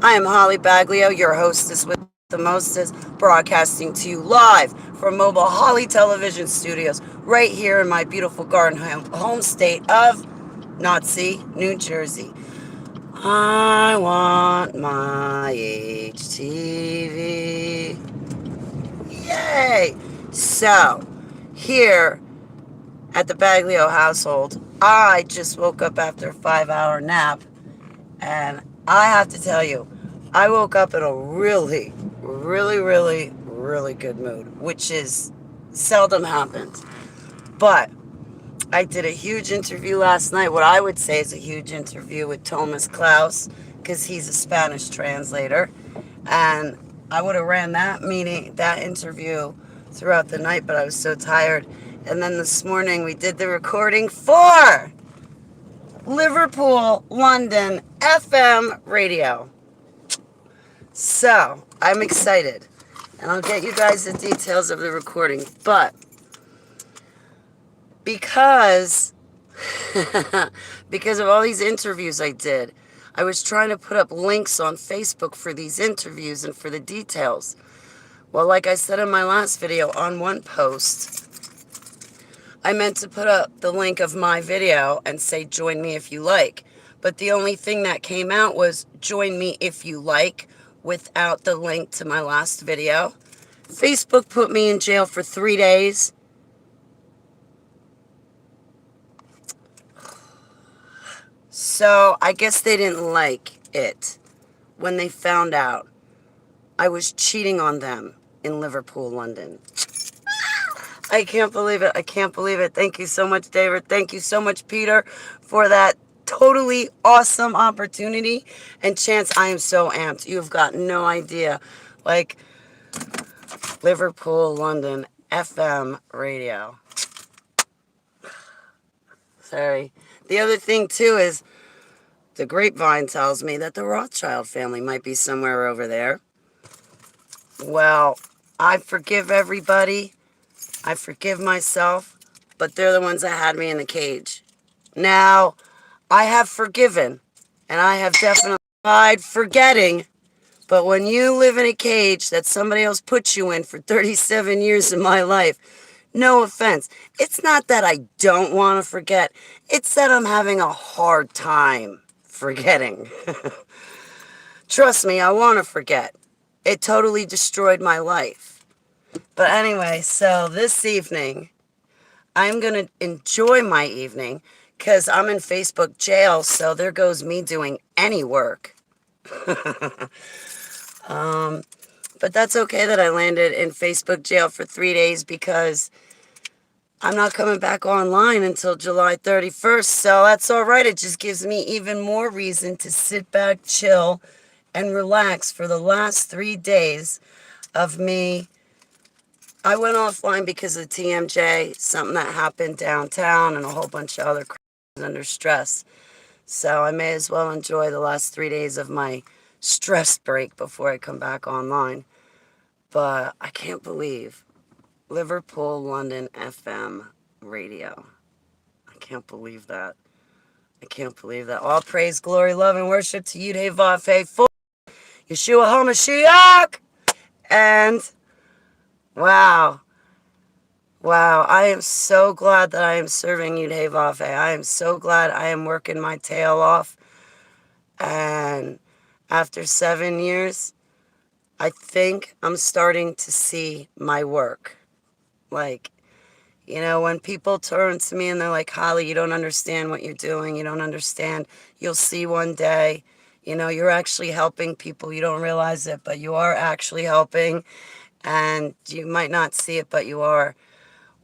I am Holly Baglio, your hostess with the mostest, broadcasting to you live from Mobile Holly Television Studios, right here in my beautiful garden home state of Nazi, New Jersey. I want my HTV. Yay! So, here at the Baglio household, I just woke up after a 5-hour nap, and I have to tell you, I woke up in a really, really, really, really good mood, which is seldom happens. But I did a huge interview last night, what I would say is a huge interview with Thomas Klaus, because he's a Spanish translator. And I would have ran that interview throughout the night, but I was so tired. And then this morning we did the recording for Liverpool, London, FM radio. So, I'm excited. And I'll get you guys the details of the recording. But, because because of all these interviews I did, I was trying to put up links on Facebook for these interviews and for the details. Well, like I said in my last video, on one post, I meant to put up the link of my video and say, join me if you like. But the only thing that came out was, join me if you like, without the link to my last video. Facebook put me in jail for 3 days. So I guess they didn't like it when they found out I was cheating on them in Liverpool, London. I can't believe it. I can't believe it. Thank you so much, David. Thank you so much, Peter, for that totally awesome opportunity. And Chance, I am so amped. You've got no idea. Like, Liverpool, London, FM radio. Sorry. The other thing, too, is the grapevine tells me that the Rothschild family might be somewhere over there. Well, I forgive everybody. I forgive myself, but they're the ones that had me in the cage. Now, I have forgiven, and I have definitely tried forgetting, but when you live in a cage that somebody else put you in for 37 years of my life, no offense, it's not that I don't want to forget, it's that I'm having a hard time forgetting. Trust me, I want to forget. It totally destroyed my life. But anyway, so this evening, I'm going to enjoy my evening because I'm in Facebook jail, so there goes me doing any work. But that's okay that I landed in Facebook jail for 3 days because I'm not coming back online until July 31st, so that's all right. It just gives me even more reason to sit back, chill, and relax for the last 3 days of me. I went offline because of TMJ, something that happened downtown, and a whole bunch of other crap under stress. So I may as well enjoy the last 3 days of my stress break before I come back online. But I can't believe Liverpool, London, FM radio. I can't believe that. I can't believe that. All praise, glory, love, and worship to Yud-Heh Vav-Heh for Yeshua HaMashiach. And wow. Wow, I am so glad that I am serving Yud-Heh Vav-Heh. I am so glad I am working my tail off. And after 7 years, I think I'm starting to see my work. Like, you know, when people turn to me and they're like, Holly, you don't understand what you're doing. You don't understand. You'll see one day. You know, you're actually helping people. You don't realize it, but you are actually helping. And you might not see it, but you are.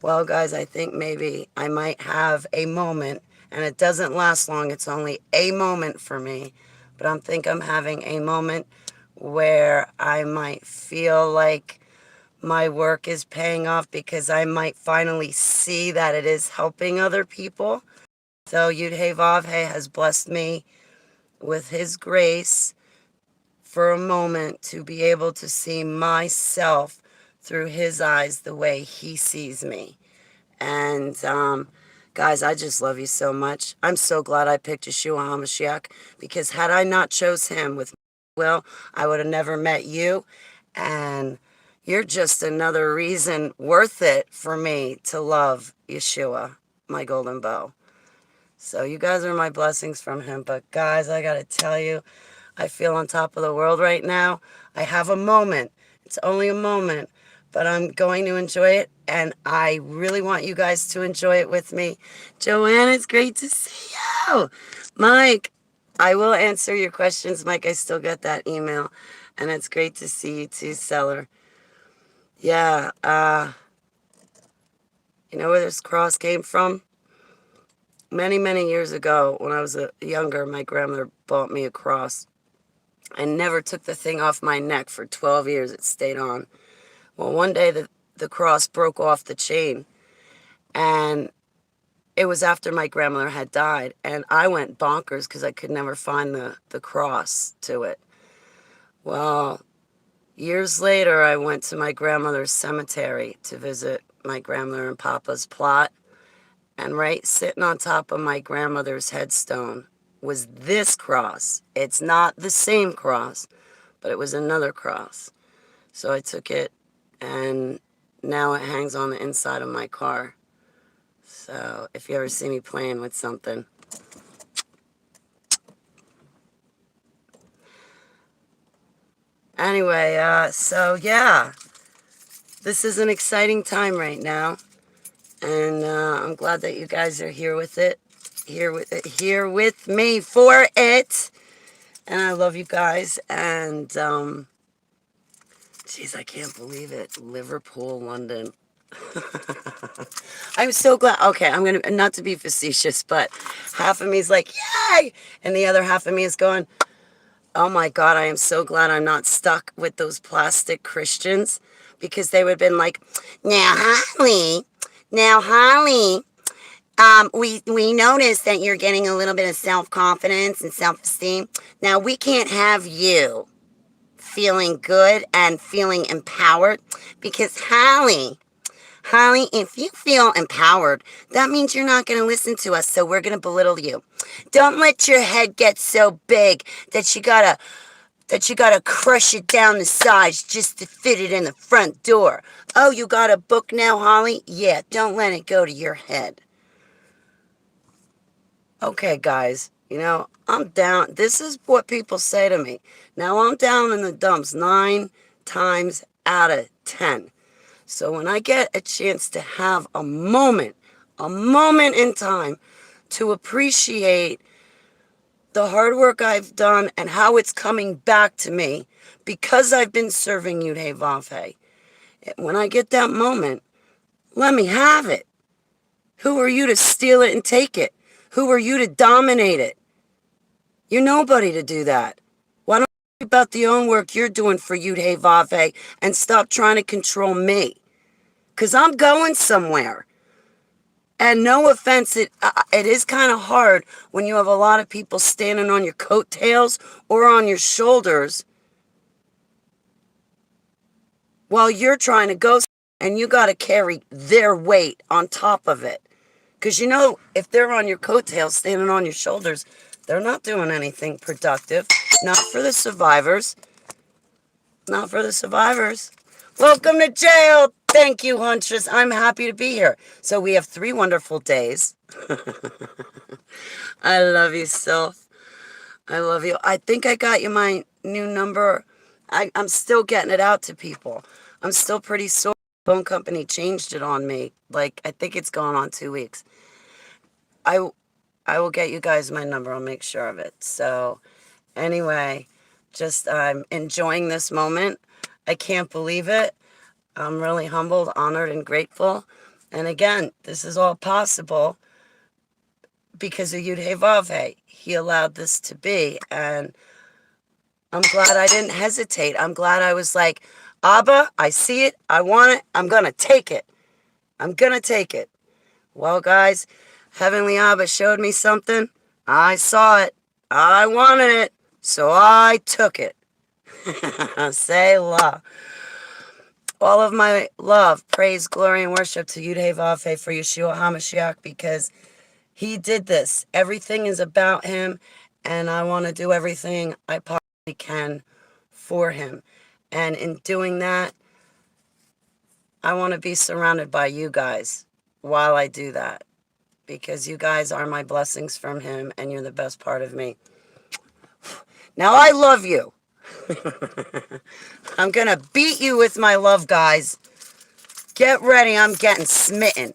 Well, guys, I think maybe I might have a moment, and it doesn't last long. It's only a moment for me, but I'm having a moment where I might feel like my work is paying off because I might finally see that it is helping other people. So Yud-Heh Vav-Heh has blessed me with his grace for a moment to be able to see myself through his eyes the way he sees me. And guys, I just love you so much. I'm so glad I picked Yeshua HaMashiach, because had I not chose him with will, I would have never met you. And you're just another reason worth it for me to love Yeshua, my golden bow. So you guys are my blessings from him. But guys, I got to tell you, I feel on top of the world right now. I have a moment. It's only a moment, but I'm going to enjoy it. And I really want you guys to enjoy it with me. Joanne, it's great to see you. Mike, I will answer your questions. Mike, I still get that email. And it's great to see you too, Seller. Yeah, you know where this cross came from? Many, many years ago, when I was younger, my grandmother bought me a cross. I never took the thing off my neck for 12 years. It stayed on. Well, one day the cross broke off the chain, and it was after my grandmother had died, and I went bonkers because I could never find the cross to it. Well, years later, I went to my grandmother's cemetery to visit my grandmother and Papa's plot, and right sitting on top of my grandmother's headstone was this cross. It's not the same cross, but it was another cross. So I took it, and now it hangs on the inside of my car. So if you ever see me playing with something. Anyway, so yeah, this is an exciting time right now. And I'm glad that you guys are here with it. Here with me for it. And I love you guys. And, geez, I can't believe it. Liverpool, London. I'm so glad. Okay, I'm going to, not to be facetious, but half of me is like, yay! And the other half of me is going, oh my God, I am so glad I'm not stuck with those plastic Christians. Because they would have been like, now, Holly, we noticed that you're getting a little bit of self-confidence and self-esteem. Now, we can't have you feeling good and feeling empowered because, Holly, if you feel empowered, that means you're not going to listen to us, so we're going to belittle you. Don't let your head get so big that you gotta crush it down the sides just to fit it in the front door. Oh, you got a book now, Holly? Yeah, don't let it go to your head. Okay, guys, you know, I'm down. This is what people say to me. Now, I'm down in the dumps 9 times out of 10. So when I get a chance to have a moment in time to appreciate the hard work I've done and how it's coming back to me because I've been serving Yud-Heh-Vav-Heh. When I get that moment, let me have it. Who are you to steal it and take it? Who are you to dominate it? You're nobody to do that. Why don't you think about the own work you're doing for Yud-Heh-Vav-Heh and stop trying to control me? Because I'm going somewhere. And no offense, it is kind of hard when you have a lot of people standing on your coattails or on your shoulders while you're trying to go, and you got to carry their weight on top of it. Because, you know, if they're on your coattails, standing on your shoulders, they're not doing anything productive. Not for the survivors. Not for the survivors. Welcome to jail. Thank you, Huntress. I'm happy to be here. So we have 3 wonderful days. I love you, Sylph. I love you. I think I got you my new number. I'm still getting it out to people. I'm still pretty sore. The phone company changed it on me. Like, I think it's gone on 2 weeks. I will get you guys my number. I'll make sure of it. So, anyway, just I'm enjoying this moment. I can't believe it. I'm really humbled, honored, and grateful. And again, this is all possible because of Yud-Heh-Vav-Heh. He allowed this to be. And I'm glad I didn't hesitate. I'm glad I was like, Abba, I see it. I want it. I'm going to take it. I'm going to take it. Well, guys, Heavenly Abba showed me something. I saw it. I wanted it. So I took it. Say la. All of my love, praise, glory, and worship to Yud-Heh-Vav-Heh for Yeshua HaMashiach, because he did this. Everything is about him, and I want to do everything I possibly can for him. And in doing that, I want to be surrounded by you guys while I do that, because you guys are my blessings from him and you're the best part of me. Now I love you. I'm going to beat you with my love, guys. Get ready. I'm getting smitten.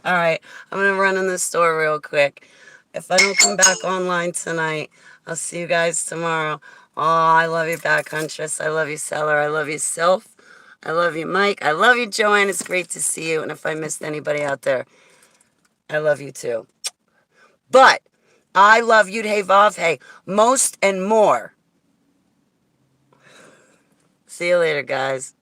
All right. I'm going to run in the store real quick. If I don't come back online tonight, I'll see you guys tomorrow. Oh, I love you, Backhuntress. I love you, Seller. I love you, Sylph. I love you, Mike. I love you, Joanne. It's great to see you. And if I missed anybody out there, I love you too. But I love you, hey, Vav, hey, most and more. See you later, guys.